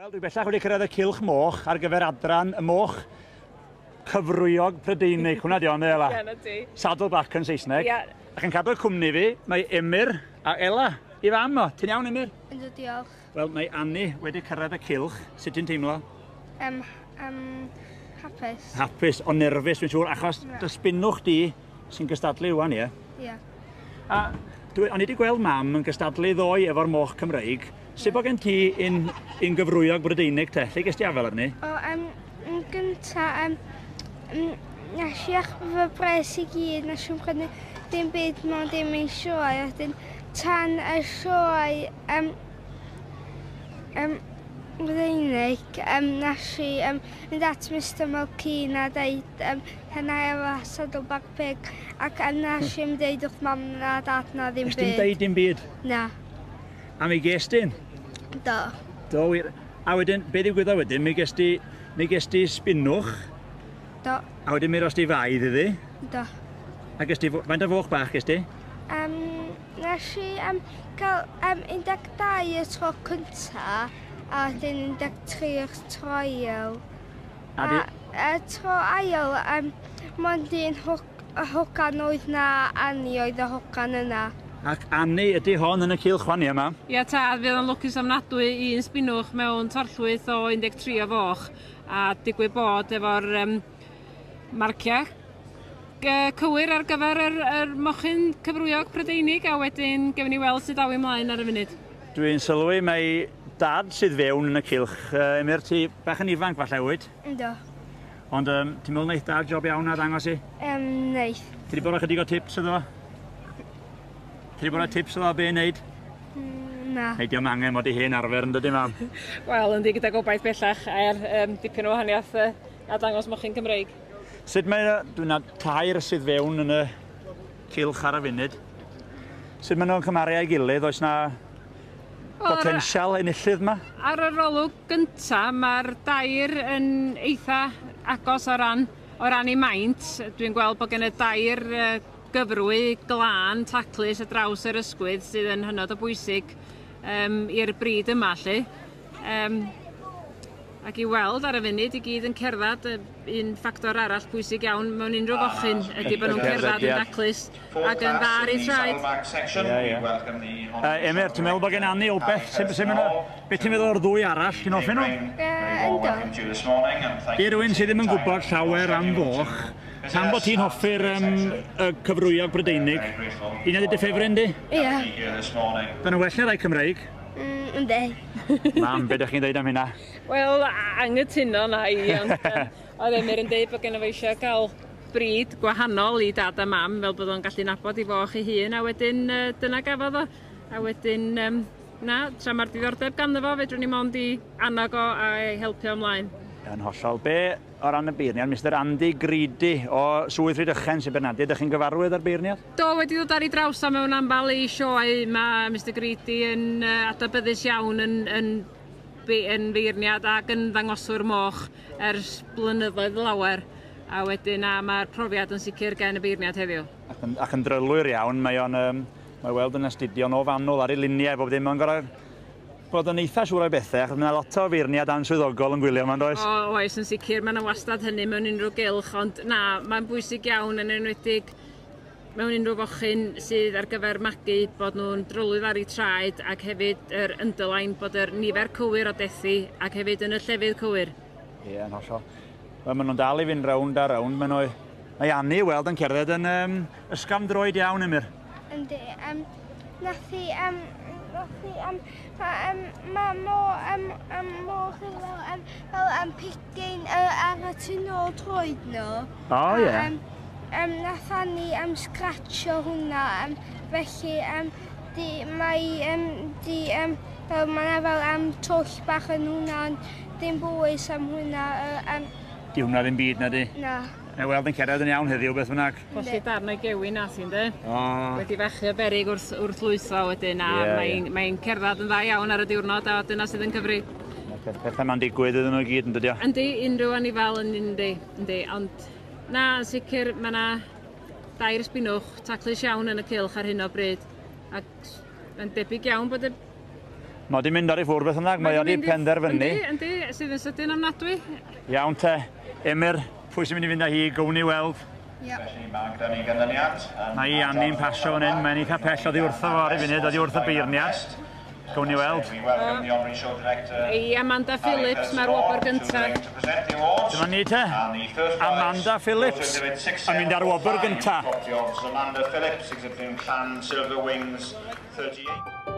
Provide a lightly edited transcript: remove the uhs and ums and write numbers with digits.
Wel, dwi bellach wedi cyrraedd y cylch moch ar gyfer adran y moch cyfrwyog Prydeinig. Hwna di ond, Ela. Ie, na ti. Saddleback yn Saesneg. Ie. Ac yn cadw'r cwmni fi, mae Emyr a Ela i fam o. Ti'n iawn, Emyr? Yndw, diolch. Wel, mae Annie wedi cyrraedd y cylch. Sut ti'n teimlo? Hapus. Hapus o nerfus, dwi'n siŵr, achos dy sbinwch di sy'n gystadlu wan, ie? Ie. A o'n i wedi gweld mam yn gystadlu ddoe efo'r moch Cymreig. Sut bod gen ti un gyfrwyog Brydeinig te? Lle ges ti afel arni? Yn gynta, nes i eich fy bres i gyd, nes i'n brynu dim byd mewn dim ein sioe, a dyn tan y sioe Brydeinig, nes i mynd at Mr Malkeen a dweud hynna efo Saddleback Pig, ac nes i'n dweud wrth mam na dad na ddim byd. Nes ti'n deud dim byd? Na. A mi ges ti'n? Do. Do, wir. A wedyn, be ddigwyddo wedyn? Mi ges ti spinwch. Do. A wedyn mi ros ti faidd iddi. Do. A ges ti, faint o foch bach ges ti? Nes i gael 12 y tro cynta, a wedyn 13 y tro ail. A y tro ail, mond un hogan oedd na, Annie oedd y hogan yna. Ac Annie ydy hon yn y cylch fan i yma? Ie, tad, fydd yn lwcus ofnadwy un sbinwch mewn torllwyth o 13 o foch, a digwydd bod efo'r marciau cywir ar gyfer yr mochyn cyfrwyog Prydeinig, a wedyn gefn ni weld sydd dawi ymlaen ar y funud. Dwi'n sylwi mae dad sydd fewn yn y cylch. Emyr, ti bach yn ifanc falle wyd? Ynddo. Ond ti'n meddwl wneud dad job iawn a ddangos i? Neith. Ti wedi bod ychydig o tips iddo? Ti wedi bod o tips iddo be i wneud? Na. Neu diolch angen mod i hen arfer yn dydy, mam? Wel, yndi gyda gobaith bellach dipyn o wahaniaeth a dangos mochyn Cymreig. Sut mae, dwi'n na tair sydd fewn yn y cylch ar y funud. Sut maen nhw'n cymaru â'i gilydd? Oes na potensial enillydd yma? Ar yr olwg gynta, mae'r dair yn eitha agos o ran ei maint. Dwi'n gweld bod gen y dair gyfrwy, glân, taclus a draws yr ysgwydd sydd yn hynod o bwysig i'r bryd yma, lle. Ac i weld ar y funud i gyd yn cerdded, un ffactor arall pwysig iawn mewn unrhyw fochyn ydy bod nhw'n cerdded yn daclus ac yn dda ar ei traed. Emyr, ti'n meddwl bod gen Annie o beth? Beth ti'n meddwl o'r ddwy arall? Ti'n offi nhw? Ynddo. I rywun sydd ddim yn gwybod llawer am foch, tan bod ti'n hoffi'r cyfrwyog Brydeinig, un oedd dy ffefryn di? Ie. Dyn nhw well na rai Cymreig? Ynddi. Mam, beth ydych chi'n dweud am hynna? Wel, anghytuno na i, ond oedd Emyr yn dweud bod gen i eisiau cael bryd gwahanol i dad a mam, fel bod o'n gallu nabod i foch ei hun, a wedyn dyna gafodd o. A wedyn, tra mae'r diddordeb ganddo fo, fedrwn ni mond i annog o a helpu ymlaen. Yn hollol. Be o ran y beirniad, Mr Andy Greedy o Swydd Rhydychen sy'n Bernadi, ydych chi'n gyfarwydd ar beirniad? Do, wedi dod ar ei draws am mewn ambal i sioe. Mae Mr Greedy yn adnabyddus iawn yn beirniad ac yn ddangoswr moch ers blynyddoedd lawer. A wedyn mae'r profiad yn sicr gen y beirniad heddiw. Ac yn drylwyr iawn, mae weld yn astudio o fanwl ar ei luniau, bob dim yn gorau bod yn eitha siŵr o'i bethau, achos mae yna lot o feirniad answyddogol yn gwylio yma'n does? O, oes, yn sicr, mae yna wastad hynny mewn unrhyw gylch, ond mae'n bwysig iawn yn enwedig mewn unrhyw fochyn sydd ar gyfer magu bod nhw'n drylwydd ar eu traed ac hefyd yr underline bod yr nifer cywir o dethu ac hefyd yn y llefydd cywir. Ie, yn hollol. Wel, maen nhw'n dal i fynd rownd a rownd. Mae Annie weld yn cerdded yn ysgafn droed iawn, Emyr. Yndi. Nath i mae moch fel pigyn ar y tu nôl troed nhw. O, ie. Nath Annie scratcho hwnna, felly mae fel twll bach yn hwnna, ond dim bwys am hwnna. Di hwnna ddim byd na di? Na. Mae weld yn cerdded yn iawn heddiw beth bynnag. Felly darn o'i gewin nath i'n de. O. Wedi fachu o berig wrth lwytho wedyn, a mae'n cerdded yn dda iawn ar y diwrnod, a dyna sydd yn cyfri. Pethau ma'n digwydd iddyn nhw i gyd yn dydio? Yndi, unrhyw anifal yn yndi, ond na, yn sicr, mae yna dair sbinwch, taclus iawn yn y cylch ar hyn o bryd, ac mae'n debyg iawn bod y Mae di mynd ar ei ffwrdd beth yna, mae o di penderfynu. Yndi, sydd yn sydyn ofnadwy. Iawn te, Emyr, pwy sy'n mynd i fynd â hi, gown ni weld. Felly mae gyda ni ganlyniad. Mae hi Anni'n pasio fan hyn, mae'n eitha pell oddi wrtho fo ar ei funud, oddi wrth y beirniad. Gown ni weld. I Amanda Phillips, mae'r wobr gyntaf. Dyma ni te, Amanda Phillips, yn mynd ar wobr gyntaf. Amanda Phillips, exhibiting Clan Silver Wings 38.